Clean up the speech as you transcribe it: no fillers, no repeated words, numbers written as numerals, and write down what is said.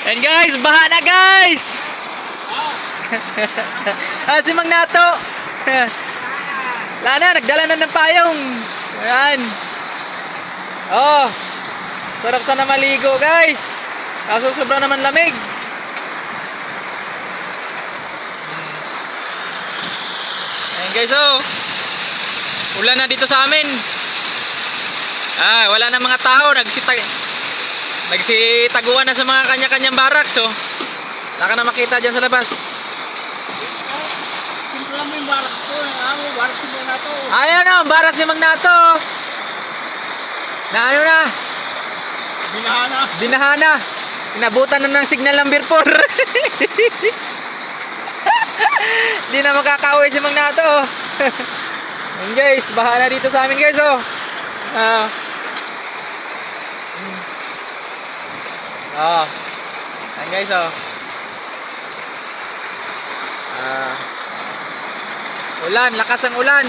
And guys, baha na guys. Si Mang Nato. Wala na, nagdala na ng payong. Ayan. Oh. Sarap sana maligo guys. Kaso sobra naman lamig. Ayan guys, oh. Ulan na dito sa amin. Wala na mga tao, nagsitaguan na sa mga kanya-kanyang barracks, oh. Wala ka na makita dyan sa labas. Simple lang mo yung barracks ko. Barracks si Mang Nato. Ayan, oh, barracks si Mang Nato. Na ano na? Binahana. Binahana. Inabutan na ng signal ng Beer 4. Hindi na makakauwi si Mang Nato, oh. Ayan guys, baha na dito sa amin guys, oh. Ayan guys, oh. Ulan, lakas ang ulan.